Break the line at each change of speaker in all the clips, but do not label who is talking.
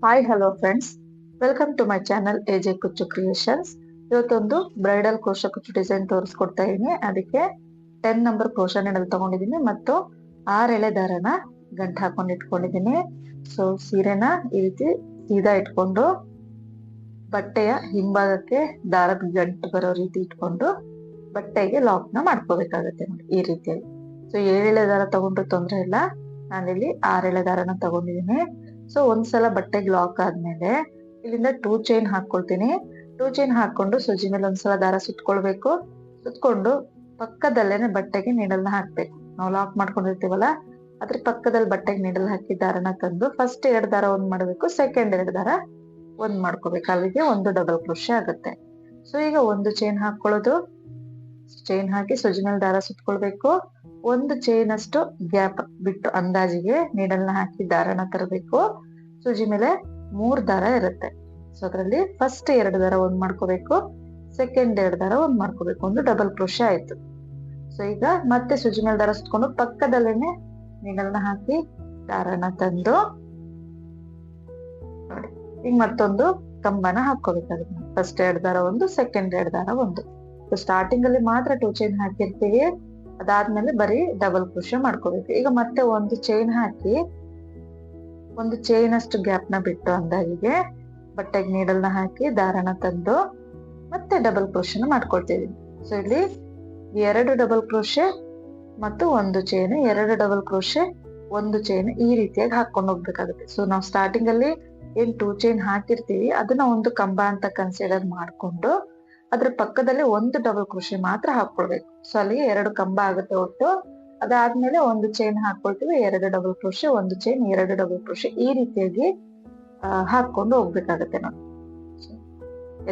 Hi hello friends, welcome to my channel AJ Kuchchu creations. ಇವತ್ತೊಂದು bridal crochet ಕುಚ್ಚು design ತೋರಿಸ್ಕೊಡ್ತಾ ಇದೀನಿ. ಅದಕ್ಕೆ 10 ನಂಬರ್ ಕ್ರೋಶಾ ನೀಡಲ್ ತಗೊಂಡಿದ್ದೀನಿ ಮತ್ತು 6 ಎಳೆ ದಾರನ ಗಂಟು ಹಾಕೊಂಡು ಇಟ್ಕೊಂಡಿದ್ದೀನಿ. ಸೊ ಸೀರೆನ ಈ ರೀತಿ ಸೀದಾ ಇಟ್ಕೊಂಡು ಬಟ್ಟೆಯ ಹಿಂಭಾಗಕ್ಕೆ ದಾರದ ಗಂಟು ಬರೋ ರೀತಿ ಇಟ್ಕೊಂಡು ಬಟ್ಟೆಗೆ ಲಾಕ್ ನ ಮಾಡ್ಕೋಬೇಕಾಗತ್ತೆ ನೋಡಿ ಈ ರೀತಿಯಾಗಿ. ಸೊ 7 ಎಳೆ ದಾರ ತಗೊಂಡ್ರೆ ತೊಂದ್ರೆ ಇಲ್ಲ, ನಾನಿಲ್ಲಿ 6 ಎಳೆ ದಾರನ ತಗೊಂಡಿದ್ದೀನಿ. ಸೊ ಒಂದ್ಸಲ ಬಟ್ಟೆಗೆ ಲಾಕ್ ಆದ್ಮೇಲೆ ಇಲ್ಲಿಂದ 2 ಚೈನ್ ಹಾಕೊಳ್ತೀನಿ. 2 ಚೈನ್ ಹಾಕೊಂಡು ಸೂಜಿ ಮೇಲೆ ಒಂದ್ಸಲ ದಾರ ಸುತ್ಕೊಳ್ಬೇಕು. ಸುತ್ಕೊಂಡು ಪಕ್ಕದಲ್ಲೇನೆ ಬಟ್ಟೆಗೆ ನೀಡಲ್ನ ಹಾಕ್ಬೇಕು. ನಾವು ಲಾಕ್ ಮಾಡ್ಕೊಂಡಿರ್ತೀವಲ್ಲ ಅದ್ರ ಪಕ್ಕದಲ್ಲಿ ಬಟ್ಟೆಗೆ ನೀಡಲ್ ಹಾಕಿ ದಾರನ ತಂದು ಫಸ್ಟ್ 2 ದಾರ ಒಂದ್ ಮಾಡ್ಬೇಕು, ಸೆಕೆಂಡ್ 2 ದಾರ ಒಂದ್ ಮಾಡ್ಕೋಬೇಕು. ಅಲ್ಲಿಗೆ ಒಂದು ಡಬಲ್ ಕ್ರೋಶೆ ಆಗುತ್ತೆ. ಸೊ ಈಗ ಒಂದು ಚೈನ್ ಹಾಕೊಳ್ಳೋದು, ಚೈನ್ ಹಾಕಿ ಸೂಜಿ ಮೇಲೆ ದಾರ ಸುತ್ಕೊಳ್ಬೇಕು. ಒಂದು ಚೈನ್ ಅಷ್ಟು ಗ್ಯಾಪ್ ಬಿಟ್ಟು ಅಂದಾಜಿಗೆ ನೀಡಲ್ನ ಹಾಕಿ ದಾರನ ತರಬೇಕು. ಸೂಜಿ ಮೇಲೆ 3 ದಾರ ಇರುತ್ತೆ. ಸೊ ಅದ್ರಲ್ಲಿ ಫಸ್ಟ್ 2 ದಾರ ಒಂದ್ ಮಾಡ್ಕೋಬೇಕು, ಸೆಕೆಂಡ್ 2 ದಾರ ಒಂದ್ ಮಾಡ್ಕೋಬೇಕು. ಒಂದು ಡಬಲ್ ಕ್ರೋಶೆ ಆಯ್ತು. ಸೊ ಈಗ ಮತ್ತೆ ಸೂಜಿ ಮೇಲೆ ದಾರ ಸುತ್ಕೊಂಡು ಪಕ್ಕದಲ್ಲೇನೆ ನೀಡಲ್ನ ಹಾಕಿ ದಾರನ ತಂದು ನೋಡಿ ಈಗ ಮತ್ತೊಂದು ಕಂಬನ ಹಾಕೋಬೇಕಾಗುತ್ತೆ. ಫಸ್ಟ್ 2 ದಾರ ಒಂದು, ಸೆಕೆಂಡ್ 2 ದಾರ ಒಂದು. ಸ್ಟಾರ್ಟಿಂಗ್ ಅಲ್ಲಿ ಮಾತ್ರ 2 ಚೈನ್ ಹಾಕಿರ್ತೀವಿ, ಅದಾದ್ಮೇಲೆ ಬರೀ ಡಬಲ್ ಕ್ರೋಶೆ ಮಾಡ್ಕೋಬೇಕು. ಈಗ ಮತ್ತೆ ಒಂದು ಚೈನ್ ಹಾಕಿ ಒಂದು ಚೈನ್ ಅಷ್ಟು ಗ್ಯಾಪ್ ನ ಬಿಟ್ಟು ಅಂದಾಜಿಗೆ ಬಟ್ಟೆಗೆ ನೀಡಲ್ನ ಹಾಕಿ ದಾರನ ತಂದು ಮತ್ತೆ ಡಬಲ್ ಕ್ರೋಶೆನ ಮಾಡ್ಕೊಳ್ತೀವಿ. ಸೊ ಇಲ್ಲಿ 2 ಡಬಲ್ ಕ್ರೋಶೆ ಮತ್ತು ಒಂದು ಚೈನ್, 2 ಡಬಲ್ ಕ್ರೋಶೆ, ಒಂದು ಚೈನ್, ಈ ರೀತಿಯಾಗಿ ಹಾಕೊಂಡು ಹೋಗ್ಬೇಕಾಗುತ್ತೆ. ಸೊ ನಾವು ಸ್ಟಾರ್ಟಿಂಗ್ ಅಲ್ಲಿ ಏನ್ 2 ಚೈನ್ ಹಾಕಿರ್ತೀವಿ ಅದನ್ನ ಒಂದು ಕಂಬ ಅಂತ ಕನ್ಸಿಡರ್ ಮಾಡ್ಕೊಂಡು ಅದ್ರ ಪಕ್ಕದಲ್ಲಿ ಒಂದು ಡಬಲ್ ಕ್ರೋಶೆ ಮಾತ್ರ ಹಾಕೊಳ್ಬೇಕು. ಸೊ ಅಲ್ಲಿಗೆ 2 ಕಂಬ ಆಗುತ್ತೆ ಒಟ್ಟು. ಅದಾದ್ಮೇಲೆ ಒಂದು ಚೈನ್ ಹಾಕೊಳ್ತೀವಿ, 2 ಡಬಲ್ ಕ್ರೋಶೆ, ಒಂದು ಚೈನ್, 2 ಡಬಲ್ ಕ್ರೋಶೆ, ಈ ರೀತಿಯಾಗಿ ಹಾಕೊಂಡು ಹೋಗ್ಬೇಕಾಗತ್ತೆ ನೋಡಿ.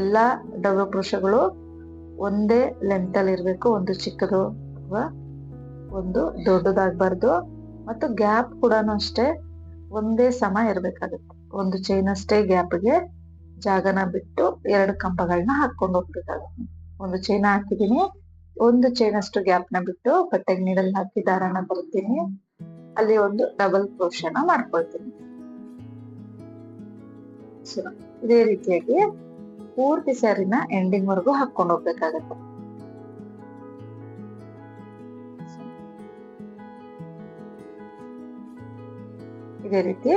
ಎಲ್ಲಾ ಡಬಲ್ ಕ್ರೋಶೆಗಳು ಒಂದೇ ಲೆಂತ್ ಅಲ್ಲಿ ಇರ್ಬೇಕು. ಒಂದು ಚಿಕ್ಕದು ಅಥವಾ ಒಂದು ದೊಡ್ಡದಾಗಬಾರ್ದು. ಮತ್ತು ಗ್ಯಾಪ್ ಕೂಡ ಅಷ್ಟೇ ಒಂದೇ ಸಮ ಇರ್ಬೇಕಾಗತ್ತೆ. ಒಂದು ಚೈನ್ ಅಷ್ಟೇ ಗ್ಯಾಪ್ಗೆ ಜಾಗನ ಬಿಟ್ಟು 2 ಕಂಬಗಳನ್ನ ಹಾಕೊಂಡು ಹೋಗ್ಬೇಕಾಗುತ್ತೆ. ಒಂದು ಚೈನ್ ಹಾಕಿದೀನಿ, ಒಂದು ಚೈನ್ ಅಷ್ಟು ಗ್ಯಾಪ್ ನ ಬಿಟ್ಟು ಬಟ್ಟೆಗೆ ನೀಡಲ್ ಹಾಕಿ ದಾರನ ಬರ್ತೀನಿ, ಅಲ್ಲಿ ಒಂದು ಡಬಲ್ ಕ್ರೋಶೆನ ಮಾಡ್ಕೊಳ್ತೀನಿ. ಸೊ ಇದೇ ರೀತಿಯಾಗಿ ಪೂರ್ತಿ ಸ್ಯಾರಿನ ಎಂಡಿಂಗ್ ವರೆಗೂ ಹಾಕೊಂಡು ಹೋಗ್ಬೇಕಾಗತ್ತೆ. ಇದೇ ರೀತಿ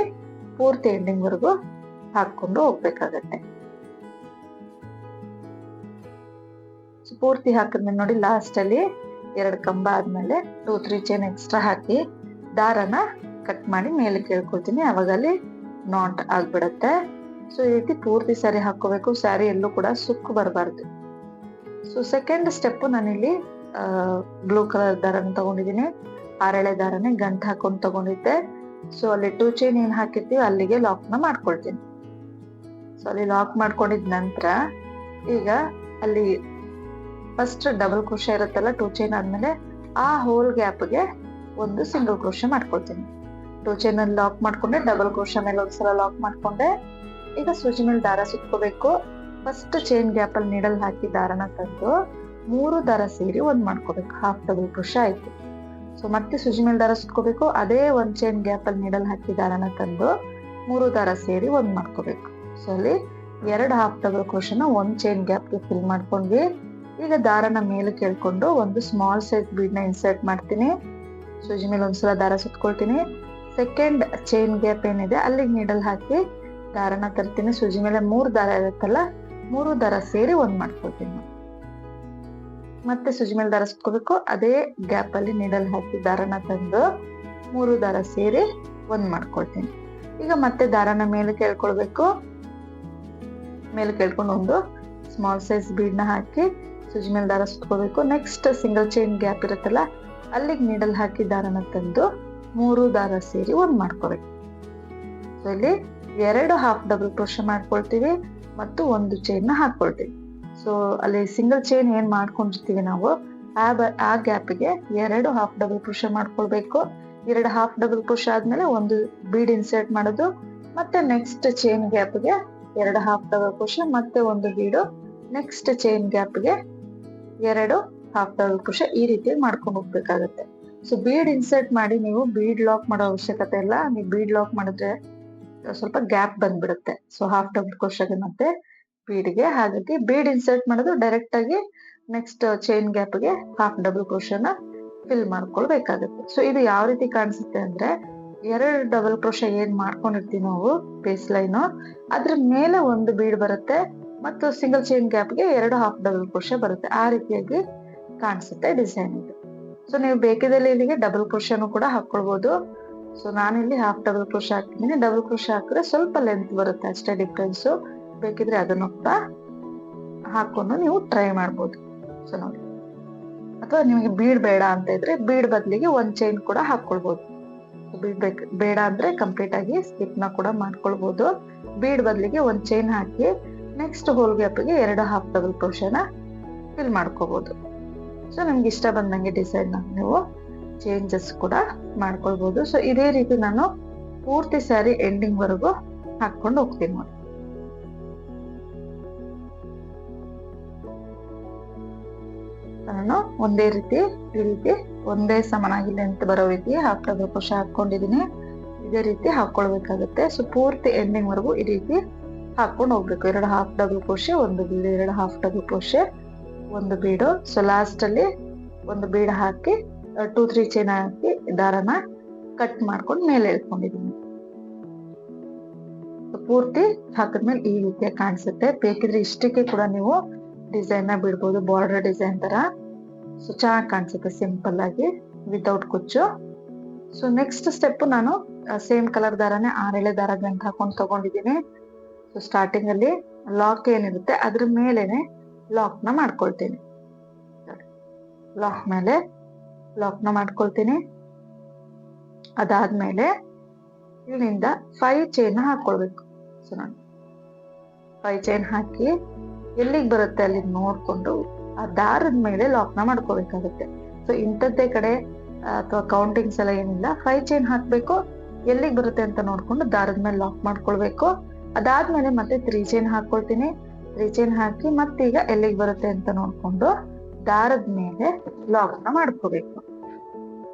ಪೂರ್ತಿ ಎಂಡಿಂಗ್ ವರೆಗೂ ಹಾಕೊಂಡು ಹೋಗ್ಬೇಕಾಗತ್ತೆ. ಪೂರ್ತಿ ಹಾಕಿದ್ಮೇಲೆ ನೋಡಿ ಲಾಸ್ಟ್ ಅಲ್ಲಿ 2 ಕಂಬ ಆದ್ಮೇಲೆ 2-3 ಚೈನ್ ಎಕ್ಸ್ಟ್ರಾ ಹಾಕಿ ದಾರನ ಕಟ್ ಮಾಡಿ ಮೇಲೆ ಕೇಳ್ಕೊಳ್ತೀನಿ. ಅವಾಗ ಅಲ್ಲಿ ನಾಟ್ ಆಗ್ಬಿಡತ್ತೆ. ಸೊ ಈ ರೀತಿ ಪೂರ್ತಿ ಸ್ಯಾರಿ ಹಾಕೋಬೇಕು. ಸ್ಯಾರಿ ಎಲ್ಲೂ ಕೂಡ ಸುಕ್ಕು ಬರಬಾರ್ದು. ಸೊ ಸೆಕೆಂಡ್ ಸ್ಟೆಪ್ ನಾನಿಲ್ಲಿ ಬ್ಲೂ ಕಲರ್ ದಾರನ ತಗೊಂಡಿದ್ದೀನಿ. 6 ಎಳೆ ದಾರನೇ ಗಂಟು ಹಾಕೊಂಡು ತಗೊಂಡಿದ್ದೆ. ಸೊ ಅಲ್ಲಿ 2 ಚೈನ್ ಏನ್ ಹಾಕಿರ್ತೀವಿ ಅಲ್ಲಿಗೆ ಲಾಕ್ ನ ಮಾಡ್ಕೊಳ್ತೀನಿ. ಸೊ ಅಲ್ಲಿ ಲಾಕ್ ಮಾಡ್ಕೊಂಡಿದ ನಂತರ ಈಗ ಅಲ್ಲಿ ಫಸ್ಟ್ ಡಬಲ್ ಕ್ರೋಶೆ ಇರುತ್ತಲ್ಲ 2 ಚೈನ್ ಆದ್ಮೇಲೆ ಆ ಹೋಲ್ ಗ್ಯಾಪ್ಗೆ ಒಂದು ಸಿಂಗಲ್ ಕ್ರೋಶೆ ಮಾಡ್ಕೊಳ್ತೀನಿ. 2 ಚೈನ್ ಅಲ್ಲಿ ಲಾಕ್ ಮಾಡ್ಕೊಂಡೆ, ಡಬಲ್ ಕ್ರೋಶೆ ಮೇಲೆ ಒಂದ್ಸಲ ಲಾಕ್ ಮಾಡ್ಕೊಂಡೆ. ಈಗ ಸೂಜಿ ಮೇಲೆ ದಾರ ಸುತ್ಕೋಬೇಕು. ಫಸ್ಟ್ ಚೈನ್ ಗ್ಯಾಪ್ ಅಲ್ಲಿ ನೀಡಲ್ ಹಾಕಿ ದಾರನ ತಂದು 3 ದಾರ ಸೇರಿ ಒಂದ್ ಮಾಡ್ಕೋಬೇಕು. ಹಾಫ್ ಡಬಲ್ ಕ್ರೋಶೆ ಆಯ್ತು. ಸೊ ಮತ್ತೆ ಸೂಜಿ ಮೇಲೆ ದಾರ ಸುತ್ಕೋಬೇಕು. ಅದೇ 1 ಚೈನ್ ಗ್ಯಾಪ್ ಅಲ್ಲಿ ನೀಡಲ್ ಹಾಕಿ ದಾರನ ತಂದು 3 ದಾರ ಸೇರಿ ಒಂದ್ ಮಾಡ್ಕೋಬೇಕು. ಸೊ ಅಲ್ಲಿ 2 ಹಾಫ್ ಡಬಲ್ ಕ್ರೋಶೆನ 1 ಚೈನ್ ಗ್ಯಾಪ್ಗೆ ಫಿಲ್ ಮಾಡ್ಕೊಂಡ್ವಿ. ಈಗ ದಾರನ ಮೇಲೆ ಕೇಳ್ಕೊಂಡು ಒಂದು ಸ್ಮಾಲ್ ಸೈಜ್ ಬೀಡ್ ನ ಇನ್ಸರ್ಟ್ ಮಾಡ್ತೀನಿ. ಸೂಜಿ ಮೇಲೆ ಒಂದ್ಸಲ ದಾರ ಸುತ್ಕೊಳ್ತೀನಿ. ಸೆಕೆಂಡ್ ಚೈನ್ ಗ್ಯಾಪ್ ಏನಿದೆ ಅಲ್ಲಿಗೆ ನೀಡಲ್ ಹಾಕಿ ದಾರನ ತರ್ತೀನಿ. ಸೂಜಿ ಮೇಲೆ 3 ದಾರ ಇರುತ್ತಲ್ಲ 3 ದಾರ ಸೇರಿ ಒಂದ್ ಮಾಡ್ಕೊಳ್ತೀನಿ. ಮತ್ತೆ ಸೂಜಿ ಮೇಲೆ ದಾರ ಸುತ್ಕೋಬೇಕು. ಅದೇ ಗ್ಯಾಪ್ ಅಲ್ಲಿ ನೀಡಲ್ ಹಾಕಿ ದಾರನ ತಂದು 3 ದಾರ ಸೇರಿ ಒಂದ್ ಮಾಡ್ಕೊಳ್ತೀನಿ. ಈಗ ಮತ್ತೆ ದಾರನ ಮೇಲೆ ಕೇಳ್ಕೊಳ್ಬೇಕು. ಮೇಲೆ ಕೇಳ್ಕೊಂಡು ಒಂದು ಸ್ಮಾಲ್ ಸೈಜ್ ಬೀಡ್ ನ ಹಾಕಿ ಸೂಜಿ ಮೇಲೆ ದಾರ ಸುತ್ಕೋಬೇಕು. ನೆಕ್ಸ್ಟ್ ಸಿಂಗಲ್ ಚೈನ್ ಗ್ಯಾಪ್ ಇರುತ್ತಲ್ಲ ಅಲ್ಲಿಗೆ ನೀಡಲ್ ಹಾಕಿ ದಾರನ ತಂದು 3 ದಾರ ಸೇರಿ ಒಂದ್ ಮಾಡ್ಕೋಬೇಕು. ಸೊ ಇಲ್ಲಿ 2 ಹಾಫ್ ಡಬಲ್ ಕ್ರೋಶೆ ಮಾಡ್ಕೊಳ್ತೀವಿ ಮತ್ತು ಒಂದು ಚೈನ್ ನ ಹಾಕೊಳ್ತೀವಿ. ಸೊ ಅಲ್ಲಿ ಸಿಂಗಲ್ ಚೈನ್ ಏನ್ ಮಾಡ್ಕೊಂಡಿರ್ತೀವಿ ನಾವು ಆ ಗ್ಯಾಪ್ಗೆ 2 ಹಾಫ್ ಡಬಲ್ ಕ್ರೋಶೆ ಮಾಡ್ಕೊಳ್ಬೇಕು. 2 ಹಾಫ್ ಡಬಲ್ ಕ್ರೋಶೆ ಆದ್ಮೇಲೆ ಒಂದು ಬೀಡ್ ಇನ್ಸರ್ಟ್ ಮಾಡೋದು. ಮತ್ತೆ ನೆಕ್ಸ್ಟ್ ಚೈನ್ ಗ್ಯಾಪ್ಗೆ 2 ಹಾಫ್ ಡಬಲ್ ಕ್ರೋಶೆ ಮತ್ತೆ ಒಂದು ಬೀಡು. ನೆಕ್ಸ್ಟ್ ಚೈನ್ ಗ್ಯಾಪ್ಗೆ 2 ಹಾಫ್ ಡಬಲ್ ಕ್ರೋಶೆ, ಈ ರೀತಿ ಮಾಡ್ಕೊಂಡು ಹೋಗ್ಬೇಕಾಗತ್ತೆ. ಸೊ ಬೀಡ್ ಇನ್ಸರ್ಟ್ ಮಾಡಿ ನೀವು ಬೀಡ್ ಲಾಕ್ ಮಾಡೋ ಅವಶ್ಯಕತೆ ಇಲ್ಲ. ನೀವು ಬೀಡ್ ಲಾಕ್ ಮಾಡಿದ್ರೆ ಸ್ವಲ್ಪ ಗ್ಯಾಪ್ ಬಂದ್ಬಿಡುತ್ತೆ. ಸೊ ಹಾಫ್ ಡಬಲ್ ಕ್ರೋಶಗೆ ಮತ್ತೆ ಬೀಡ್ಗೆ, ಹಾಗಾಗಿ ಬೀಡ್ ಇನ್ಸರ್ಟ್ ಮಾಡೋದು ಡೈರೆಕ್ಟ್ ಆಗಿ ನೆಕ್ಸ್ಟ್ ಚೈನ್ ಗ್ಯಾಪ್ಗೆ ಹಾಫ್ ಡಬಲ್ ಕ್ರೋಶನ ಫಿಲ್ ಮಾಡ್ಕೊಳ್ಬೇಕಾಗುತ್ತೆ. ಸೊ ಇದು ಯಾವ ರೀತಿ ಕಾಣಿಸುತ್ತೆ ಅಂದ್ರೆ, 2 ಡಬಲ್ ಕ್ರೋಶ ಏನ್ ಮಾಡ್ಕೊಂಡಿರ್ತೀವಿ ನಾವು ಬೇಸ್ ಲೈನ್, ಅದ್ರ ಮೇಲೆ ಒಂದು ಬೀಡ್ ಬರುತ್ತೆ ಮತ್ತು ಸಿಂಗಲ್ ಚೈನ್ ಗ್ಯಾಪ್ಗೆ 2 ಹಾಫ್ ಡಬಲ್ ಕ್ರೋಶ ಬರುತ್ತೆ. ಆ ರೀತಿಯಾಗಿ ಕಾಣಿಸುತ್ತೆ ಡಿಸೈನ್ ಇದು. ಸೊ ನೀವು ಬೇಕಿದಲ್ಲಿ ಇಲ್ಲಿಗೆ ಡಬಲ್ ಕ್ರೋಶನು ಕೂಡ ಹಾಕೊಳ್ಬಹುದು. ಸೊ ನಾನಿಲ್ಲಿ ಹಾಫ್ ಡಬಲ್ ಕ್ರೋಶ ಹಾಕಿದ್ದೀನಿ. ಡಬಲ್ ಕ್ರೋಶ ಹಾಕಿದ್ರೆ ಸ್ವಲ್ಪ ಲೆಂತ್ ಬರುತ್ತೆ ಅಷ್ಟೇ ಡಿಫ್ರೆನ್ಸ್. ಬೇಕಿದ್ರೆ ಅದನ್ನು ಕೂಡ ಹಾಕೊಂಡು ನೀವು ಟ್ರೈ ಮಾಡ್ಬೋದು. ಸೊ ನೋಡಿ, ಅಥವಾ ನಿಮಗೆ ಬೀಡ್ ಬೇಡ ಅಂತ ಇದ್ರೆ ಬೀಡ್ ಬದಲಿಗೆ ಒಂದ್ ಚೈನ್ ಕೂಡ ಹಾಕೊಳ್ಬಹುದು. ಬೀಡ್ ಬೇಡ ಅಂದ್ರೆ ಕಂಪ್ಲೀಟ್ ಆಗಿ ಸ್ಕಿಪ್ ನ ಕೂಡ ಮಾಡ್ಕೊಳ್ಬಹುದು. ಬೀಡ್ ಬದಲಿಗೆ ಒಂದ್ ಚೈನ್ ಹಾಕಿ ನೆಕ್ಸ್ಟ್ ಹೋಲ್ ಗ್ಯಾಪ್ಗೆ 2 ಹಾಫ್ ಡಬಲ್ ಕ್ರೋಶನ ಫಿಲ್ ಮಾಡ್ಕೋಬಹುದು. ಸೊ ನಿಮ್ಗೆ ಇಷ್ಟ ಬಂದಂಗೆ ಡಿಸೈನ್ ನೀವು ಚೇಂಜಸ್ ಕೂಡ ಮಾಡ್ಕೊಳ್ಬಹುದು. ಸೊ ಇದೇ ರೀತಿ ನಾನು ಪೂರ್ತಿ ಸ್ಯಾರಿ ಎಂಡಿಂಗ್ ವರೆಗೂ ಹಾಕೊಂಡು ಹೋಗ್ತೀನಿ ನೋಡಿ. ನಾನು ಒಂದೇ ರೀತಿ ಈ ರೀತಿ ಒಂದೇ ಸಮನಾಗಿ ಲೆಂತ್ ಬರೋ ರೀತಿ ಹಾಫ್ ಡಬಲ್ ಕ್ರೋಶ ಹಾಕೊಂಡಿದೀನಿ. ಇದೇ ರೀತಿ ಹಾಕೊಳ್ಬೇಕಾಗುತ್ತೆ. ಸೊ ಪೂರ್ತಿ ಎಂಡಿಂಗ್ ವರೆಗೂ ಈ ರೀತಿ ಹಾಕೊಂಡು ಹೋಗ್ಬೇಕು. 2 ಹಾಫ್ ಡಬಲ್ ಕ್ರೋಶ, ಒಂದು ಬೀಡ್, 2 ಹಾಫ್ ಡಬಲ್ ಕ್ರೋಶ, ಒಂದು ಬೀಡು. ಸೊ ಲಾಸ್ಟ್ ಅಲ್ಲಿ ಒಂದು ಬೀಡ್ ಹಾಕಿ 2-3 ಚೈನ್ ಹಾಕಿ ದಾರನ ಕಟ್ ಮಾಡ್ಕೊಂಡು ಮೇಲೆ ಎಳ್ಕೊಂಡಿದೀನಿ. ಪೂರ್ತಿ ಹಾಕಿದ್ಮೇಲೆ ಈ ರೀತಿಯ ಕಾಣಿಸುತ್ತೆ. ಬೇಕಿದ್ರೆ ಇಷ್ಟಕ್ಕೆ ಕೂಡ ನೀವು ಡಿಸೈನ್ ನ ಬಿಡ್ಬೋದು, ಬಾರ್ಡರ್ ಡಿಸೈನ್ ತರ. ಸೊ ಚೆನ್ನಾಗಿ ಕಾಣಿಸುತ್ತೆ ಸಿಂಪಲ್ ಆಗಿ ವಿತೌಟ್ ಕುಚ್ಚು. ಸೊ ನೆಕ್ಸ್ಟ್ ಸ್ಟೆಪ್ ನಾನು ಸೇಮ್ ಕಲರ್ ದಾರನೇ 6 ಎಳೆ ದಾರ ಗಂಟು ಹಾಕೊಂಡು ತಗೊಂಡಿದ್ದೀನಿ. ಸೊ ಸ್ಟಾರ್ಟಿಂಗ್ ಅಲ್ಲಿ ಲಾಕ್ ಏನಿರುತ್ತೆ ಅದ್ರ ಮೇಲೆನೆ ಲಾಕ್ ನ ಮಾಡ್ಕೊಳ್ತೀನಿ. ಲಾಕ್ ಮೇಲೆ ಲಾಕ್ ನ ಮಾಡ್ಕೊಳ್ತೀನಿ. ಅದಾದ್ಮೇಲೆ ಇಲ್ಲಿಂದ 5 ಚೈನ್ ಹಾಕೊಳ್ಬೇಕು. ಸೊ ನಾನು 5 ಚೈನ್ ಹಾಕಿ ಎಲ್ಲಿಗೆ ಬರುತ್ತೆ ಅಲ್ಲಿ ನೋಡ್ಕೊಂಡು ಆ ದಾರದ ಮೇಲೆ ಲಾಕ್ ನ ಮಾಡ್ಕೋಬೇಕಾಗುತ್ತೆ. ಸೊ ಇಂಥದ್ದೇ ಕಡೆ ಅಥವಾ ಕೌಂಟಿಂಗ್ಸ್ ಎಲ್ಲ ಏನಿಲ್ಲ, 5 ಚೈನ್ ಹಾಕ್ಬೇಕು, ಎಲ್ಲಿಗೆ ಬರುತ್ತೆ ಅಂತ ನೋಡ್ಕೊಂಡು ದಾರದ ಮೇಲೆ ಲಾಕ್ ಮಾಡ್ಕೊಳ್ಬೇಕು. ಅದಾದ್ಮೇಲೆ ಮತ್ತೆ 3 ಚೈನ್ ಹಾಕೊಳ್ತೀನಿ. 3 ಚೈನ್ ಹಾಕಿ ಮತ್ತೀಗ ಎಲ್ಲಿಗೆ ಬರುತ್ತೆ ಅಂತ ನೋಡ್ಕೊಂಡು ದಾರದ ಮೇಲೆ ಲಾಕ್ ನ ಮಾಡ್ಕೋಬೇಕು.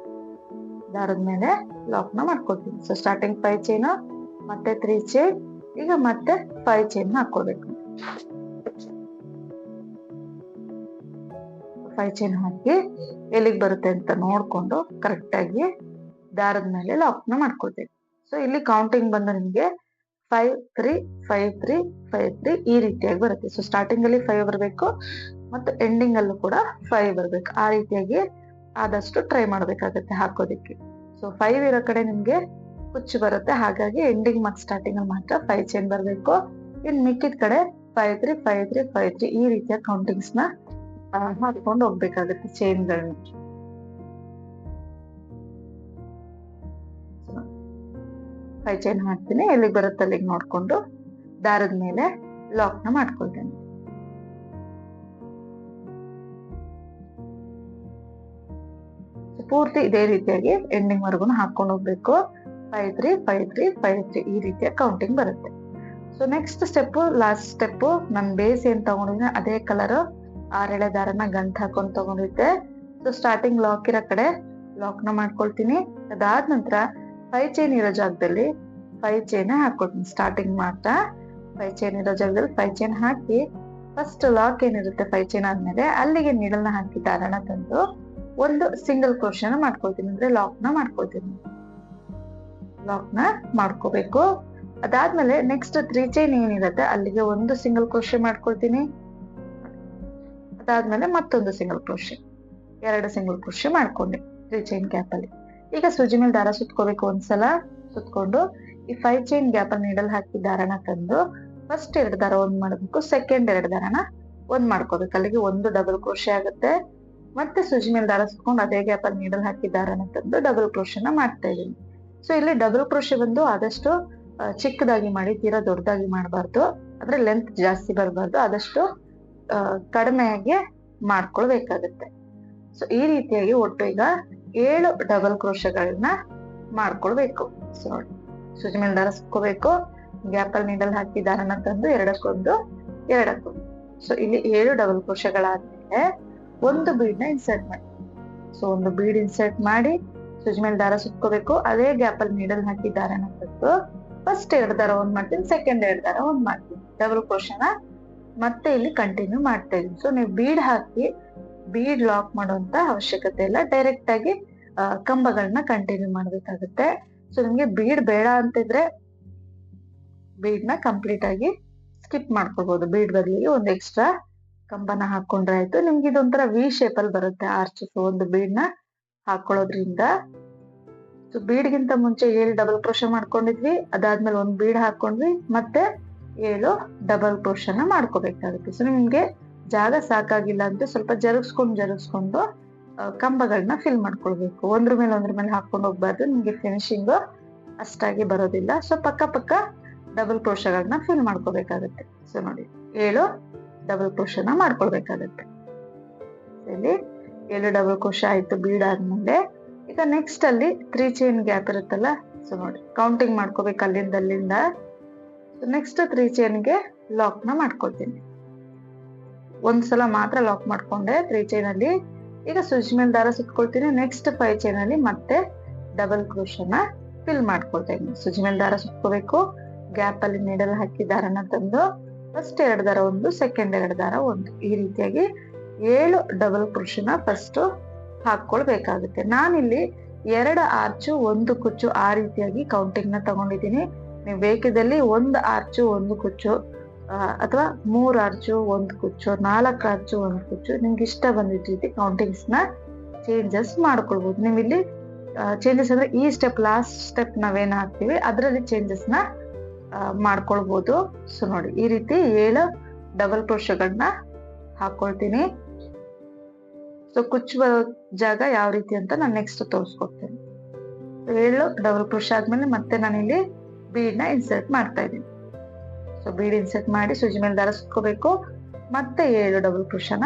ದಾರದ ಮೇಲೆ ಲಾಕ್ ನ ಮಾಡ್ಕೊಳ್ತೀನಿ. ಸೊ ಸ್ಟಾರ್ಟಿಂಗ್ 5 ಚೈನ್, ಮತ್ತೆ 3 ಚೈನ್, ಈಗ ಮತ್ತೆ 5 ಚೈನ್ ಹಾಕೊಳ್ಬೇಕು. 5 ಚೈನ್ ಹಾಕಿ ಎಲ್ಲಿಗೆ ಬರುತ್ತೆ ಅಂತ ನೋಡ್ಕೊಂಡು ಕರೆಕ್ಟ್ ಆಗಿ ದಾರದ ಮೇಲೆ ಲಾಕ್ ನ ಮಾಡ್ಕೊಳ್ತೀನಿ. ಸೊ ಇಲ್ಲಿ ಕೌಂಟಿಂಗ್ ಬಂದು ನಿಮ್ಗೆ 5-3 5-3 5-3 ಈ ರೀತಿಯಾಗಿ ಬರುತ್ತೆ. ಸೊ ಸ್ಟಾರ್ಟಿಂಗ್ ಅಲ್ಲಿ 5 ಬರಬೇಕು ಮತ್ತು ಎಂಡಿಂಗ್ ಅಲ್ಲೂ ಕೂಡ 5 ಬರ್ಬೇಕು. ಆ ರೀತಿಯಾಗಿ ಆದಷ್ಟು ಟ್ರೈ ಮಾಡ್ಬೇಕಾಗತ್ತೆ ಹಾಕೋದಿಕ್ಕೆ. ಸೊ 5 ಇರೋ ಕಡೆ ನಿಮ್ಗೆ ಕುಚ್ಚು ಬರುತ್ತೆ, ಹಾಗಾಗಿ ಎಂಡಿಂಗ್ ಮತ್ತು ಸ್ಟಾರ್ಟಿಂಗ್ ಅಲ್ಲಿ ಮಾತ್ರ 5 ಚೈನ್ ಬರ್ಬೇಕು. ಇನ್ ಮಿಕ್ಕಿದ ಕಡೆ 5-3 5-3 5-3 ಈ ರೀತಿಯ ಕೌಂಟಿಂಗ್ಸ್ ನ ಹಾಕೊಂಡು ಹೋಗ್ಬೇಕಾಗುತ್ತೆ ಚೈನ್ಗಳನ್ನ. 5 ಚೈನ್ ಹಾಕ್ತೀನಿ, ಎಲ್ಲಿಗೆ ಬರುತ್ತೆ ಅಲ್ಲಿಗೆ ನೋಡ್ಕೊಂಡು ದಾರದ ಮೇಲೆ ಲಾಕ್ ನ ಮಾಡ್ಕೊಳ್ತೇನೆ. ಪೂರ್ತಿ ಇದೇ ರೀತಿಯಾಗಿ ಎಂಡಿಂಗ್ ವರ್ಗು ಹಾಕೊಂಡು ಹೋಗ್ಬೇಕು. 5-3 5-3 5-3 ಈ ರೀತಿಯ ಕೌಂಟಿಂಗ್ ಬರುತ್ತೆ. So next step, last step, ನನ್ ಬೇಸ್ ಏನ್ ತಗೊಂಡಿದ್ರೆ ಅದೇ ಕಲರ್ 6 ಎಳೆ ದಾರನ ಗಂಟ್ ಹಾಕೊಂಡು ತಗೊಂಡಿದ್ದೆ. ಸೊ ಸ್ಟಾರ್ಟಿಂಗ್ ಲಾಕ್ ಇರೋ ಕಡೆ ಲಾಕ್ ನ ಮಾಡ್ಕೊಳ್ತೀನಿ. ಅದಾದ ನಂತರ 5 ಚೈನ್ ಇರೋ ಜಾಗದಲ್ಲಿ 5 ಚೈನ್ ಹಾಕೊಳ್ತೀನಿ. ಸ್ಟಾರ್ಟಿಂಗ್ ಮಾತ್ರ 5 ಚೈನ್ ಇರೋ ಜಾಗದಲ್ಲಿ 5 ಚೈನ್ ಹಾಕಿ ಫಸ್ಟ್ ಲಾಕ್ ಏನಿರುತ್ತೆ 5 ಚೈನ್ ಆದ್ಮೇಲೆ ಅಲ್ಲಿಗೆ ನೀಡಲ್ನ ಹಾಕಿ ದಾರನ ತಂದು ಒಂದು ಸಿಂಗಲ್ ಕ್ರೋಶನ ಮಾಡ್ಕೊಳ್ತೀನಿ, ಅಂದ್ರೆ ಲಾಕ್ ನ ಮಾಡ್ಕೊಳ್ತೀನಿ. ಲಾಕ್ ನ ಮಾಡ್ಕೋಬೇಕು. ಅದಾದ್ಮೇಲೆ ನೆಕ್ಸ್ಟ್ 3 ಚೈನ್ ಏನಿರುತ್ತೆ ಅಲ್ಲಿಗೆ ಒಂದು ಸಿಂಗಲ್ ಕ್ರೋಶೆ ಮಾಡ್ಕೊಳ್ತೀನಿ. ಅದಾದ್ಮೇಲೆ ಮತ್ತೊಂದು ಸಿಂಗಲ್ ಕ್ರೋಶೆ, 2 ಸಿಂಗಲ್ ಕ್ರೋಶೆ ಮಾಡ್ಕೊಂಡೆ 3 ಚೈನ್ ಗ್ಯಾಪ್ ಅಲ್ಲಿ. ಈಗ ಸೂಜಿ ಮೇಲೆ ದಾರ ಸುತ್ಕೋಬೇಕು. ಒಂದ್ಸಲ ಸುತ್ಕೊಂಡು ಈ 5 ಚೈನ್ ಗ್ಯಾಪ್ ಅಲ್ಲಿ ನೀಡಲ್ ಹಾಕಿ ದಾರನ ತಂದು ಫಸ್ಟ್ 2 ದಾರ ಒಂದ್ ಮಾಡ್ಬೇಕು, ಸೆಕೆಂಡ್ 2 ದಾರನ ಒಂದ್ ಮಾಡ್ಕೋಬೇಕು. ಅಲ್ಲಿಗೆ ಒಂದು ಡಬಲ್ ಕ್ರೋಶೆ ಆಗುತ್ತೆ. ಮತ್ತೆ ಸೂಜಿ ಮೇಲೆ ದಾರ ಸುತ್ಕೊಂಡು ಅದೇ ಗ್ಯಾಪ್ ಅಲ್ಲಿ ನೀಡಲ್ ಹಾಕಿ ದಾರನ ತಂದು ಡಬಲ್ ಕ್ರೋಶೆನ ಮಾಡ್ತಾ ಇದೀನಿ. ಸೊ ಇಲ್ಲಿ ಡಬಲ್ ಕ್ರೋಶೆ ಬಂದು ಆದಷ್ಟು ಚಿಕ್ಕದಾಗಿ ಮಾಡಿ, ತೀರಾ ದೊಡ್ಡದಾಗಿ ಮಾಡಬಾರ್ದು, ಅಂದ್ರೆ ಲೆಂತ್ ಜಾಸ್ತಿ ಬರಬಾರ್ದು, ಆದಷ್ಟು ಕಡಿಮೆಯಾಗಿ ಮಾಡ್ಕೊಳ್ಬೇಕಾಗತ್ತೆ. ಸೊ ಈ ರೀತಿಯಾಗಿ ಒಟ್ಟು ಈಗ 7 ಡಬಲ್ ಕ್ರೋಶಗಳನ್ನ ಮಾಡ್ಕೊಳ್ಬೇಕು. ಸೊ ನೋಡಿ, ಸೂಜಿ ಮೇಲೆ ದಾರ ಸುತ್ಕೋಬೇಕು, ಗ್ಯಾಪ್ ಅಲ್ಲಿ ನೀಡಲ್ ಹಾಕಿ ದಾರನ ತಂದು ಎರಡಕ್ಕೊಂದು. ಸೊ ಇಲ್ಲಿ 7 ಡಬಲ್ ಕ್ರೋಶಗಳಾದ್ಮೇಲೆ ಒಂದು ಬೀಡ್ ನ ಇನ್ಸರ್ಟ್ ಮಾಡಿ. ಸೊ ಒಂದು ಬೀಡ್ ಇನ್ಸರ್ಟ್ ಮಾಡಿ ಸೂಜಿ ಮೇಲೆ ದಾರ ಸುತ್ಕೋಬೇಕು, ಅದೇ ಗ್ಯಾಪ್ ಅಲ್ಲಿ ನೀಡಲ್ ಹಾಕಿ ದಾರನ ತಂದು ಫಸ್ಟ್ 2 ದಾರ ಒಂದ್ ಮಾಡ್ತೀನಿ, ಸೆಕೆಂಡ್ 2 ದಾರ ಒಂದ್ ಮಾಡ್ತೀನಿ. ಡಬಲ್ ಕ್ರೋಶನ ಮತ್ತೆ ಇಲ್ಲಿ ಕಂಟಿನ್ಯೂ ಮಾಡ್ತಾ ಇದೀನಿ. ಸೊ ನೀವು ಬೀಡ್ ಹಾಕಿ ಬೀಡ್ ಲಾಕ್ ಮಾಡುವಂತ ಅವಶ್ಯಕತೆ ಇಲ್ಲ, ಡೈರೆಕ್ಟ್ ಆಗಿ ಕಂಬಗಳನ್ನ ಕಂಟಿನ್ಯೂ ಮಾಡ್ಬೇಕಾಗುತ್ತೆ. ಸೊ ನಿಮ್ಗೆ ಬೀಡ್ ಬೇಡ ಅಂತಿದ್ರೆ ಬೀಡ್ ನ ಕಂಪ್ಲೀಟ್ ಆಗಿ ಸ್ಕಿಪ್ ಮಾಡ್ಕೋಬಹುದು. ಬೀಡ್ ಬದಲಿಗೆ ಒಂದು ಎಕ್ಸ್ಟ್ರಾ ಕಂಬನ ಹಾಕೊಂಡ್ರೆ ಆಯ್ತು. ನಿಮ್ಗೆ ಇದೊಂಥರ ವಿ ಶೇಪ್ ಅಲ್ಲಿ ಬರುತ್ತೆ ಆರ್ಚ್. ಸೊ ಒಂದು ಬೀಡ್ ನ ಹಾಕೊಳ್ಳೋದ್ರಿಂದ, ಸೊ ಬೀಡ್ಗಿಂತ ಮುಂಚೆ 7 ಡಬಲ್ ಕ್ರೋಶ ಮಾಡ್ಕೊಂಡಿದ್ವಿ, ಅದಾದ್ಮೇಲೆ ಒಂದು ಬೀಡ್ ಹಾಕೊಂಡ್ವಿ, ಮತ್ತೆ 7 ಡಬಲ್ ಕ್ರೋಶನ ಮಾಡ್ಕೋಬೇಕಾಗುತ್ತೆ. ಸೊ ನಿಮ್ಗೆ ಜಾಗ ಸಾಕಾಗಿಲ್ಲ ಅಂತ ಸ್ವಲ್ಪ ಜರುಗಿಸ್ಕೊಂಡು ಕಂಬಗಳನ್ನ ಫಿಲ್ ಮಾಡ್ಕೊಳ್ಬೇಕು. ಒಂದ್ರ ಮೇಲೆ ಹಾಕೊಂಡು ಹೋಗ್ಬಾರ್ದು, ನಿಮ್ಗೆ ಫಿನಿಶಿಂಗ್ ಅಷ್ಟಾಗಿ ಬರೋದಿಲ್ಲ. ಸೊ ಪಕ್ಕ ಡಬಲ್ ಕ್ರೋಶಗಳನ್ನ ಫಿಲ್ ಮಾಡ್ಕೋಬೇಕಾಗುತ್ತೆ. ಸೊ ನೋಡಿ 7 ಡಬಲ್ ಕ್ರೋಶನ ಮಾಡ್ಕೊಳ್ಬೇಕಾಗತ್ತೆ. ಇಲ್ಲಿ 7 ಡಬಲ್ ಕ್ರೋಶ ಆಯ್ತು ಬೀಡ್ ಆದ್ಮೇಲೆ. ಈಗ ನೆಕ್ಸ್ಟ್ ಅಲ್ಲಿ 3 ಚೈನ್ ಗ್ಯಾಪ್ ಇರುತ್ತಲ್ಲ, ಸೊ ನೋಡಿ ಕೌಂಟಿಂಗ್ ಮಾಡ್ಕೋಬೇಕು ಅಲ್ಲಿಂದ. ನೆಕ್ಸ್ಟ್ 3 ಚೈನ್ಗೆ ಲಾಕ್ ನ ಮಾಡ್ಕೊಳ್ತೀನಿ. ಒಂದ್ಸಲ ಮಾತ್ರ ಲಾಕ್ ಮಾಡ್ಕೊಂಡೆ 3 ಚೈನ್ ಅಲ್ಲಿ. ಈಗ ಸ್ವಿಚ್ ಮೇಲೆ ದಾರ ಸುತ್ಕೊಳ್ತೀನಿ. ನೆಕ್ಸ್ಟ್ 5 ಚೈನ್ ಅಲ್ಲಿ ಮತ್ತೆ ಡಬಲ್ ಕ್ರೋಶನ ಫಿಲ್ ಮಾಡ್ಕೊಳ್ತಾ ಇದ್ದೀನಿ. ಸ್ವಿಚ್ ಮೇಲೆ ದಾರ ಸುತ್ಕೋಬೇಕು, ಗ್ಯಾಪ್ ಅಲ್ಲಿ ನೀಡಲ್ ಹಾಕಿ ದಾರನ ತಂದು ಫಸ್ಟ್ 2 ದಾರ ಒಂದು, ಸೆಕೆಂಡ್ 2 ದಾರ ಒಂದು, ಈ ರೀತಿಯಾಗಿ 7 ಡಬಲ್ ಕ್ರೋಶನ ಫಸ್ಟ್ ಹಾಕೊಳ್ಬೇಕಾಗುತ್ತೆ. ನಾನಿಲ್ಲಿ 2 ಆರ್ಚು 1 ಕುಚ್ಚು ಆ ರೀತಿಯಾಗಿ ಕೌಂಟಿಂಗ್ ನ ತಗೊಂಡಿದ್ದೀನಿ. ನೀವು ಬೇಕಿದಲ್ಲಿ 1 ಆರ್ಚು 1 ಕುಚ್ಚು ಅಥವಾ 3 ಆರ್ಚು 1 ಕುಚ್ಚು, 4 ಆರ್ಚು 1 ಕುಚ್ಚು, ನಿಮ್ಗೆ ಇಷ್ಟ ಬಂದಿದ್ದ ರೀತಿ ಕೌಂಟಿಂಗ್ಸ್ ನ ಚೇಂಜಸ್ ಮಾಡ್ಕೊಳ್ಬಹುದು. ನೀವು ಇಲ್ಲಿ ಚೇಂಜಸ್ ಅಂದ್ರೆ ಈ ಸ್ಟೆಪ್, ಲಾಸ್ಟ್ ಸ್ಟೆಪ್ ನಾವೇನ್ ಹಾಕ್ತಿವಿ ಅದರಲ್ಲಿ ಚೇಂಜಸ್ ನ ಮಾಡ್ಕೊಳ್ಬಹುದು. ಸೊ ನೋಡಿ ಈ ರೀತಿ 7 ಡಬಲ್ ಕ್ರೋಶಗಳನ್ನ ಹಾಕೊಳ್ತೀನಿ. ಸೊ ಕುಚ್ಚು ಬರೋ ಜಾಗ ಯಾವ ರೀತಿ ಅಂತ ನಾನು ನೆಕ್ಸ್ಟ್ ತೋರಿಸ್ಕೊಡ್ತೀನಿ. 7 ಡಬಲ್ ಕ್ರೋಶ ಆದ್ಮೇಲೆ ಮತ್ತೆ ನಾನಿಲ್ಲಿ ಬೀಡ್ ನ ಇನ್ಸರ್ಟ್ ಮಾಡ್ತಾ ಇದ್ದೀನಿ. ಸೊ ಬೀಡ್ ಇನ್ಸರ್ಟ್ ಮಾಡಿ ಸೂಜಿ ಮೇಲೆ ದಾರ ಸುತ್ಕೋಬೇಕು, ಮತ್ತೆ 7 ಡಬಲ್ ಕ್ರೋಶನ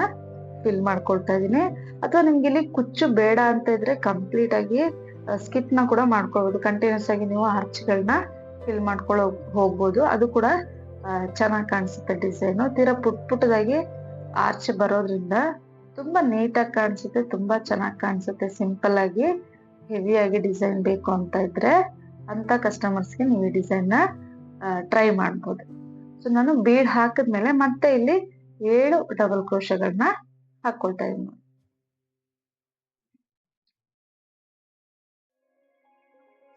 ಫಿಲ್ ಮಾಡ್ಕೊಳ್ತಾ ಇದೀನಿ. ಅಥವಾ ನಿಮ್ಗೆ ಇಲ್ಲಿ ಕುಚ್ಚು ಬೇಡ ಅಂತ ಇದ್ರೆ ಕಂಪ್ಲೀಟ್ ಆಗಿ ಸ್ಕಿಪ್ ನ ಕೂಡ ಮಾಡ್ಕೊಳ್ಬಹುದು. ಕಂಟಿನ್ಯೂಸ್ ಆಗಿ ನೀವು ಆರ್ಚ್ಗಳನ್ನ ಫಿಲ್ ಮಾಡ್ಕೊಳ್ಳೋ ಹೋಗ್ಬೋದು, ಅದು ಕೂಡ ಚೆನ್ನಾಗಿ ಕಾಣಿಸುತ್ತೆ. ಡಿಸೈನ್ ತೀರಾ ಪುಟ್ಟದಾಗಿ ಆರ್ಚ್ ಬರೋದ್ರಿಂದ ತುಂಬಾ ನೀಟಾಗಿ ಕಾಣಿಸುತ್ತೆ, ತುಂಬಾ ಚೆನ್ನಾಗಿ ಕಾಣಿಸುತ್ತೆ. ಸಿಂಪಲ್ ಆಗಿ ಹೆವಿ ಆಗಿ ಡಿಸೈನ್ ಬೇಕು ಅಂತ ಇದ್ರೆ ಅಂತ ಕಸ್ಟಮರ್ಸ್ಗೆ ನೀವು ಈ ಡಿಸೈನ್ ನ ಟ್ರೈ ಮಾಡ್ಬೋದು. ಸೊ ನಾನು ಬೀಡ್ ಹಾಕಿದ್ಮೇಲೆ ಮತ್ತೆ ಇಲ್ಲಿ 7 ಡಬಲ್ ಕ್ರೋಶಗಳನ್ನ ಹಾಕೊಳ್ತಾ ಇದ್ದೀನಿ.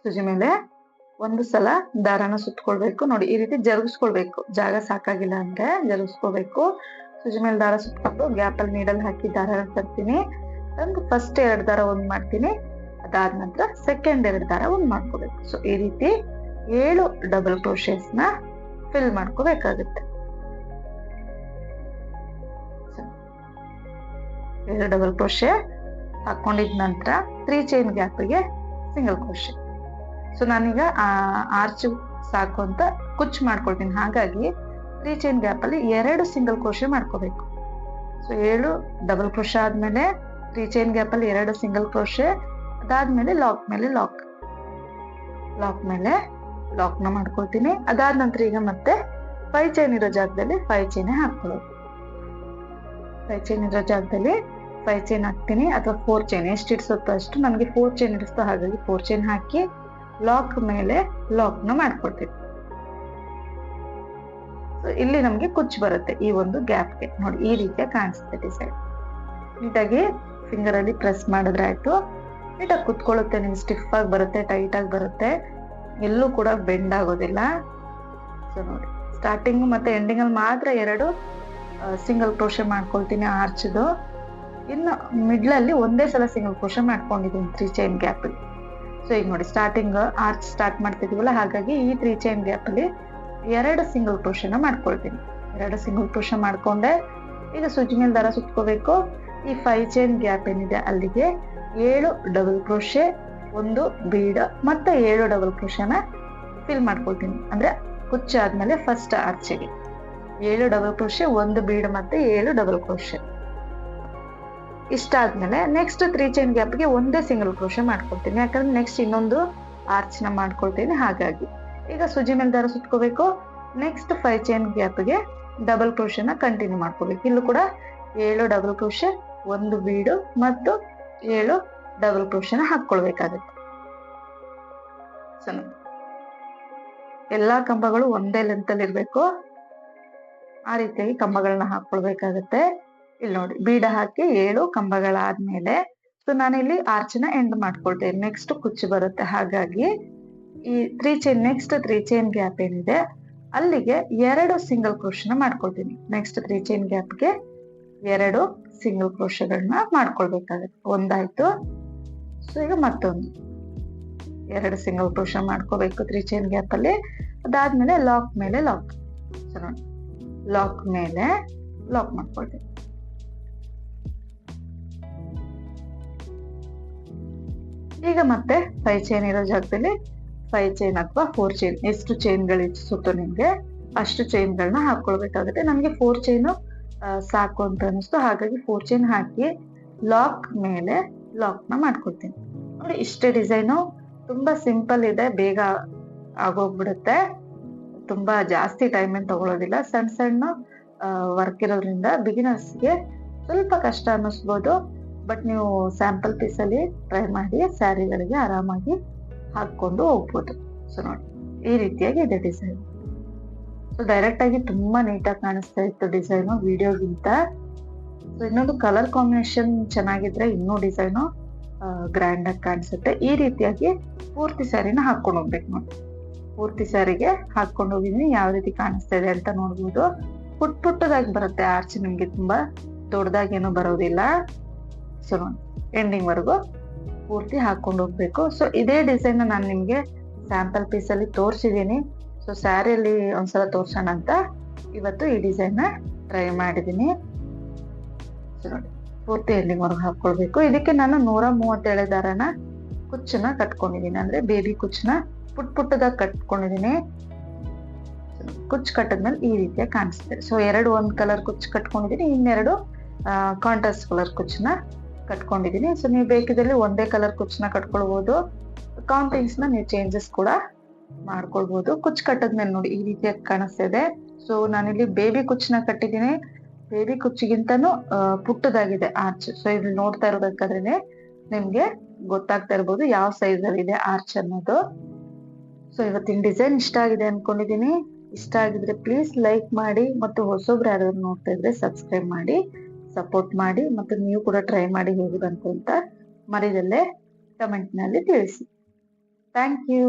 ಸೂಜಿ ಮೇಲೆ ಒಂದು ಸಲ ದಾರನ ಸುತ್ಕೊಳ್ಬೇಕು. ನೋಡಿ ಈ ರೀತಿ ಜರುಗಿಸ್ಕೊಳ್ಬೇಕು, ಜಾಗ ಸಾಕಾಗಿಲ್ಲ ಅಂದ್ರೆ ಜರುಗಿಸ್ಕೋಬೇಕು. ಸೂಜಿ ಮೇಲೆ ದಾರ ಸುತ್ಕೊಂಡು ಗ್ಯಾಪ್ ಅಲ್ಲಿ ನೀಡಲ್ ಹಾಕಿ ದಾರ ತರ್ತೀನಿ. ತಂದು ಫಸ್ಟ್ 2 ದಾರ ಒಂದ್ ಮಾಡ್ತೀನಿ, ಅದಾದ ನಂತರ ಸೆಕೆಂಡ್ 2 ದಾರ ಒಂದ್ ಮಾಡ್ಕೋಬೇಕು. ಸೊ ಈ ರೀತಿ 7 ಡಬಲ್ ಕ್ರೋಶಸ್ ನ ಫಿಲ್ ಮಾಡ್ಕೋಬೇಕಾಗುತ್ತೆ. 7 ಡಬಲ್ ಕ್ರೋಶೆ ಹಾಕೊಂಡಿದ ನಂತರ 3 ಚೈನ್ ಗ್ಯಾಪ್ಗೆ ಸಿಂಗಲ್ ಕ್ರೋಶೆ. ಸೊ ನಾನೀಗ ಆರ್ಚ್ ಸಾಕು ಅಂತ ಕುಚ್ ಮಾಡ್ಕೊಳ್ತೀನಿ, ಹಾಗಾಗಿ 3 ಚೈನ್ ಗ್ಯಾಪ್ ಅಲ್ಲಿ 2 ಸಿಂಗಲ್ ಕ್ರೋಶೆ ಮಾಡ್ಕೋಬೇಕು. ಸೊ 7 ಡಬಲ್ ಕ್ರೋಶೆ ಆದ್ಮೇಲೆ 3 ಚೈನ್ ಗ್ಯಾಪ್ ಅಲ್ಲಿ 2 ಸಿಂಗಲ್ ಕ್ರೋಶೆ, ಅದಾದ್ಮೇಲೆ ಲಾಕ್ ಮೇಲೆ ಲಾಕ್ ನ ಮಾಡ್ಕೊಳ್ತೀನಿ. ಅದಾದ ನಂತರ ಈಗ ಮತ್ತೆ 5 ಚೈನ್ ಇರೋ ಜಾಗದಲ್ಲಿ 5 ಚೈನ್ ಹಾಕೊಳ್ಳೋದು. 5 ಚೈನ್ ಇರೋ ಜಾಗದಲ್ಲಿ 5 ಚೈನ್ ಹಾಕ್ತೀನಿ, ಅಥವಾ 4 ಚೈನ್ ಎಷ್ಟು ಇಡ್ಸುತ್ತೋ ಅಷ್ಟು. ನನಗೆ 4 ಚೈನ್ ಇಡಿಸ್ತೋ, ಹಾಗಾಗಿ 4 ಚೈನ್ ಹಾಕಿ ಲಾಕ್ ಮೇಲೆ ಲಾಕ್ ನ ಮಾಡ್ಕೊಳ್ತೀನಿ. ಇಲ್ಲಿ ನಮ್ಗೆ ಕುಚ್ಚು ಬರುತ್ತೆ ಈ ಒಂದು ಗ್ಯಾಪ್ಗೆ. ನೋಡಿ ಈ ರೀತಿಯ ಕಾಣಿಸುತ್ತೆ ಡಿಸೈನ್. ನೀಟಾಗಿ ಫಿಂಗರ್ ಅಲ್ಲಿ ಪ್ರೆಸ್ ಮಾಡಿದ್ರೆ ಆಯ್ತು, ನೀಟಾಗಿ ಕುತ್ಕೊಳ್ಳುತ್ತೆ. ನಿಮ್ಗೆ ಸ್ಟಿಫ್ ಆಗಿ ಬರುತ್ತೆ, ಟೈಟ್ ಆಗಿ ಬರುತ್ತೆ, ಎಲ್ಲೂ ಕೂಡ ಬೆಂಡ್ ಆಗೋದಿಲ್ಲ. ಸೊ ನೋಡಿ ಸ್ಟಾರ್ಟಿಂಗ್ ಮತ್ತೆ ಎಂಡಿಂಗ್ ಅಲ್ಲಿ ಮಾತ್ರ 2 ಸಿಂಗಲ್ ಕ್ರೋಶೆ ಮಾಡ್ಕೊಳ್ತೀನಿ ಆರ್ಚ್ದು. ಇನ್ನು ಮಿಡ್ಲ್ ಅಲ್ಲಿ ಒಂದೇ ಸಲ ಸಿಂಗಲ್ ಕ್ರೋಶೆ ಮಾಡ್ಕೊಂಡಿದ್ದೀನಿ 3 ಚೈನ್ ಗ್ಯಾಪ್ ಅಲ್ಲಿ. ಸೊ ಈಗ ನೋಡಿ ಸ್ಟಾರ್ಟಿಂಗ್ ಆರ್ಚ್ ಸ್ಟಾರ್ಟ್ ಮಾಡ್ತಿದೀವಲ್ಲ, ಹಾಗಾಗಿ ಈ 3 ಚೈನ್ ಗ್ಯಾಪ್ ಅಲ್ಲಿ 2 ಸಿಂಗಲ್ ಕ್ರೋಶೆನ ಮಾಡ್ಕೊಳ್ತೀನಿ. 2 ಸಿಂಗಲ್ ಕ್ರೋಶೆ ಮಾಡ್ಕೊಂಡೆ ಈಗ ಸೂಜಿ ಮೇಲೆ ದಾರ ಸುತ್ಕೋಬೇಕು. ಈ 5 ಚೈನ್ ಗ್ಯಾಪ್ ಏನಿದೆ ಅಲ್ಲಿಗೆ 7 ಡಬಲ್ ಕ್ರೋಶೆ, 1 ಬೀಡ್ ಮತ್ತೆ 7 ಡಬಲ್ ಕ್ರೋಶೆನ ಫಿಲ್ ಮಾಡ್ಕೊಳ್ತೀನಿ. ಅಂದ್ರೆ ಕುಚ್ಚ ಆದ್ಮೇಲೆ ಫಸ್ಟ್ ಆರ್ಚಿಗೆ 7 ಡಬಲ್ ಕ್ರೋಶೆ, 1 ಬೀಡ್ ಮತ್ತೆ 7 ಡಬಲ್ ಕ್ರೋಶೆ. ಇಷ್ಟ ಆದ್ಮೇಲೆ ನೆಕ್ಸ್ಟ್ 3 ಚೈನ್ ಗ್ಯಾಪ್ಗೆ ಒಂದೇ ಸಿಂಗಲ್ ಕ್ರೋಶೆ ಮಾಡ್ಕೊಳ್ತೀನಿ, ಯಾಕಂದ್ರೆ ನೆಕ್ಸ್ಟ್ ಇನ್ನೊಂದು ಆರ್ಚ್ ನ ಮಾಡ್ಕೊಳ್ತೀನಿ. ಹಾಗಾಗಿ ಈಗ ಸೂಜಿ ಮೇಲೆ ದಾರ ಸುತ್ಕೋಬೇಕು. ನೆಕ್ಸ್ಟ್ 5 ಚೈನ್ ಗ್ಯಾಪ್ಗೆ ಡಬಲ್ ಕ್ರೋಶೆನ ಕಂಟಿನ್ಯೂ ಮಾಡ್ಕೋಬೇಕು. ಇಲ್ಲೂ ಕೂಡ 7 ಡಬಲ್ ಕ್ರೋಶೆ, 1 ಬೀಡು ಮತ್ತು 7 ಡಬಲ್ ಕ್ರೋಶೆನ ಹಾಕೊಳ್ಬೇಕಾಗುತ್ತೆ. ಎಲ್ಲಾ ಕಂಬಗಳು ಒಂದೇ ಲೆಂತ್ ಅಲ್ಲಿ ಇರ್ಬೇಕು. ಆ ರೀತಿಯಾಗಿ ಕಂಬಗಳನ್ನ ಹಾಕೊಳ್ಬೇಕಾಗತ್ತೆ. ಇಲ್ಲಿ ನೋಡಿ, ಬೀಡ ಹಾಕಿ 7 ಕಂಬಗಳಾದ್ಮೇಲೆ ಸೊ ನಾನಿಲ್ಲಿ ಆರ್ಚನ ಎಂಡ್ ಮಾಡ್ಕೊಳ್ತೇನೆ. ನೆಕ್ಸ್ಟ್ ಕುಚ್ಚು ಬರುತ್ತೆ. ಹಾಗಾಗಿ ಈ 3 ಚೈನ್ ನೆಕ್ಸ್ಟ್ 3 ಚೈನ್ ಗ್ಯಾಪ್ ಏನಿದೆ ಅಲ್ಲಿಗೆ 2 ಸಿಂಗಲ್ ಕ್ರೋಶನ ಮಾಡ್ಕೊಳ್ತೀನಿ. ನೆಕ್ಸ್ಟ್ 3 ಚೈನ್ ಗ್ಯಾಪ್ಗೆ 2 ಸಿಂಗಲ್ ಕ್ರೋಶಗಳನ್ನ ಮಾಡ್ಕೊಳ್ಬೇಕಾಗತ್ತೆ. ಒಂದಾಯ್ತು. ಸೊ ಈಗ ಮತ್ತೊಂದು 2 ಸಿಂಗಲ್ ಕ್ರೋಶ ಮಾಡ್ಕೋಬೇಕು 3 ಚೈನ್ ಗ್ಯಾಪ್ ಅಲ್ಲಿ. ಅದಾದ್ಮೇಲೆ ಲಾಕ್ ಮೇಲೆ ಲಾಕ್. ಸೊ ನೋಡಿ, ಲಾಕ್ ಮೇಲೆ ಲಾಕ್ ಮಾಡ್ಕೊಳ್ತೀನಿ. ಈಗ ಮತ್ತೆ 5 ಚೈನ್ ಇರೋ ಜಾಗದಲ್ಲಿ 5 ಚೈನ್ ಅಥವಾ 4 ಚೈನ್, ಎಷ್ಟು ಚೈನ್ಗಳು ಇಚ್ಛಿಸುತ್ತೋ ನಿಮ್ಗೆ ಅಷ್ಟು ಚೈನ್ಗಳನ್ನ ಹಾಕೊಳ್ಬೇಕಾಗುತ್ತೆ. ನಮ್ಗೆ 4 ಚೈನು ಸಾಕು ಅಂತ ಅನಿಸ್ತು, ಹಾಗಾಗಿ 4 ಚೈನ್ ಹಾಕಿ ಲಾಕ್ ಮೇಲೆ ಲಾಕ್ ನ ಮಾಡ್ಕೊಳ್ತೀನಿ. ನೋಡಿ, ಇಷ್ಟೇ ಡಿಸೈನು. ತುಂಬಾ ಸಿಂಪಲ್ ಇದೆ, ಬೇಗ ಆಗೋಗ್ಬಿಡುತ್ತೆ. ತುಂಬಾ ಜಾಸ್ತಿ ಟೈಮ್ ಏನ್ ತಗೊಳ್ಳೋದಿಲ್ಲ. ಸಣ್ಣ ಸಣ್ಣ ವರ್ಕ್ ಇರೋದ್ರಿಂದ ಬಿಗಿನರ್ಸ್ಗೆ ಸ್ವಲ್ಪ ಕಷ್ಟ ಅನ್ನಿಸ್ಬೋದು. ಬಟ್ ನೀವು ಸ್ಯಾಂಪಲ್ ಪೀಸ್ ಅಲ್ಲಿ ಟ್ರೈ ಮಾಡಿ ಸ್ಯಾರಿಗಳಿಗೆ ಆರಾಮಾಗಿ ಹಾಕೊಂಡು ಹೋಗ್ಬೋದು. ಸೊ ನೋಡಿ, ಈ ರೀತಿಯಾಗಿ ಇದೆ ಡಿಸೈನ್. ಸೊ ಡೈರೆಕ್ಟ್ ಆಗಿ ತುಂಬಾ ನೀಟಾಗಿ ಕಾಣಿಸ್ತಾ ಇತ್ತು ಡಿಸೈನು ವಿಡಿಯೋಗಿಂತ. ಸೊ ಇನ್ನೊಂದು ಕಲರ್ ಕಾಂಬಿನೇಷನ್ ಚೆನ್ನಾಗಿದ್ರೆ ಇನ್ನೂ ಡಿಸೈನು ಗ್ರ್ಯಾಂಡ್ ಆಗಿ ಕಾಣಿಸುತ್ತೆ. ಈ ರೀತಿಯಾಗಿ ಪೂರ್ತಿ ಸ್ಯಾರಿನ ಹಾಕೊಂಡು ಹೋಗ್ಬೇಕು ನೋಡಿ. ಪೂರ್ತಿ ಸ್ಯಾರಿಗೆ ಹಾಕೊಂಡು ಹೋಗಿದೀನಿ. ಯಾವ ರೀತಿ ಕಾಣಿಸ್ತಾ ಇದೆ ಅಂತ ನೋಡ್ಬೋದು. ಪುಟ್ಟದಾಗಿ ಬರುತ್ತೆ ಆರ್ಚ್, ನಿಮ್ಗೆ ತುಂಬಾ ದೊಡ್ಡದಾಗೇನು ಬರೋದಿಲ್ಲ. ಸೊ ನೋಡಿ, ಎಂಡಿಂಗ್ ವರೆಗೂ ಪೂರ್ತಿ ಹಾಕೊಂಡು ಹೋಗ್ಬೇಕು. ಸೊ ಇದೇ ಡಿಸೈನ್ ನಾನು ನಿಮ್ಗೆ ಸ್ಯಾಂಪಲ್ ಪೀಸ್ ಅಲ್ಲಿ ತೋರಿಸಿದೀನಿ. ಸೊ ಸ್ಯಾರಿಯಲ್ಲಿ ಒಂದ್ಸಲ ತೋರ್ಸೋಣ ಅಂತ ಇವತ್ತು ಈ ಡಿಸೈನ್ ನ ಟ್ರೈ ಮಾಡಿದೀನಿ. ಸೊ ನೋಡಿ, ಪೂರ್ತಿ ಎಂಡಿಂಗ್ ವರೆಗೂ ಹಾಕೊಳ್ಬೇಕು. ಇದಕ್ಕೆ ನಾನು 137 ದಾರನ ಕುಚ್ಚನ್ನ ಕಟ್ಕೊಂಡಿದೀನಿ. ಅಂದ್ರೆ ಬೇಬಿ ಕುಚ್ಚನ್ನ ಪುಟ್ಟದಾಗಿ ಕಟ್ಕೊಂಡಿದೀನಿ. ಕುಚ್ಚು ಕಟ್ಟದ್ಮೇಲೆ ಈ ರೀತಿಯಾಗಿ ಕಾಣಿಸ್ತದೆ. ಸೊ 2 ಒಂದ್ ಕಲರ್ ಕುಚ್ಚು ಕಟ್ಕೊಂಡಿದೀನಿ, ಇನ್ನೆರಡು ಕಾಂಟ್ರಾಸ್ಟ್ ಕಲರ್ ಕುಚ್ಚನ್ನ ಕಟ್ಕೊಂಡಿದೀನಿ. ಸೊ ನೀವು ಬೇಕಿದ್ರೆ ಒಂದೇ ಕಲರ್ ಕುಚ್ಚನ್ನ ಕಟ್ಕೊಳ್ಬಹುದು. ಕೌಂಟಿಂಗ್ಸ್ ನ ನೀವು ಚೇಂಜಸ್ ಕೂಡ ಮಾಡ್ಕೊಳ್ಬಹುದು. ಕುಚ್ಚು ಕಟ್ಟದ್ಮೇಲೆ ನೋಡಿ ಈ ರೀತಿಯಾಗಿ ಕಾಣಿಸ್ತಾ ಇದೆ. ಸೊ ನಾನಿಲ್ಲಿ ಬೇಬಿ ಕುಚ್ಚನ್ನ ಕಟ್ಟಿದೀನಿ. ಬೇಬಿ ಕುಚ್ಚಿಗಿಂತನೂ ಪುಟ್ಟದಾಗಿದೆ ಆರ್ಚ್. ಸೊ ಇಲ್ಲಿ ನೋಡ್ತಾ ಇರ್ಬೇಕಾದ್ರೆ ನಿಮ್ಗೆ ಗೊತ್ತಾಗ್ತಾ ಇರ್ಬೋದು ಯಾವ ಸೈಜ್ ಅಲ್ಲಿ ಇದೆ ಆರ್ಚ್ ಅನ್ನೋದು. ಸೊ ಇವತ್ತಿನ ಡಿಸೈನ್ ಇಷ್ಟ ಆಗಿದೆ ಅನ್ಕೊಂಡಿದೀನಿ. ಇಷ್ಟ ಆಗಿದ್ರೆ ಪ್ಲೀಸ್ ಲೈಕ್ ಮಾಡಿ, ಮತ್ತು ಹೊಸೊಬ್ರು ಯಾರಾದ್ರೂ ನೋಡ್ತಾ ಇದ್ರೆ ಸಬ್ಸ್ಕ್ರೈಬ್ ಮಾಡಿ ಸಪೋರ್ಟ್ ಮಾಡಿ, ಮತ್ತು ನೀವು ಕೂಡ ಟ್ರೈ ಮಾಡಿ ಹೇಗೆ ಬಂತು ಅಂತ ಮರಿದಲ್ಲೇ ಕಮೆಂಟ್ ನಲ್ಲಿ ತಿಳಿಸಿ. Thank you.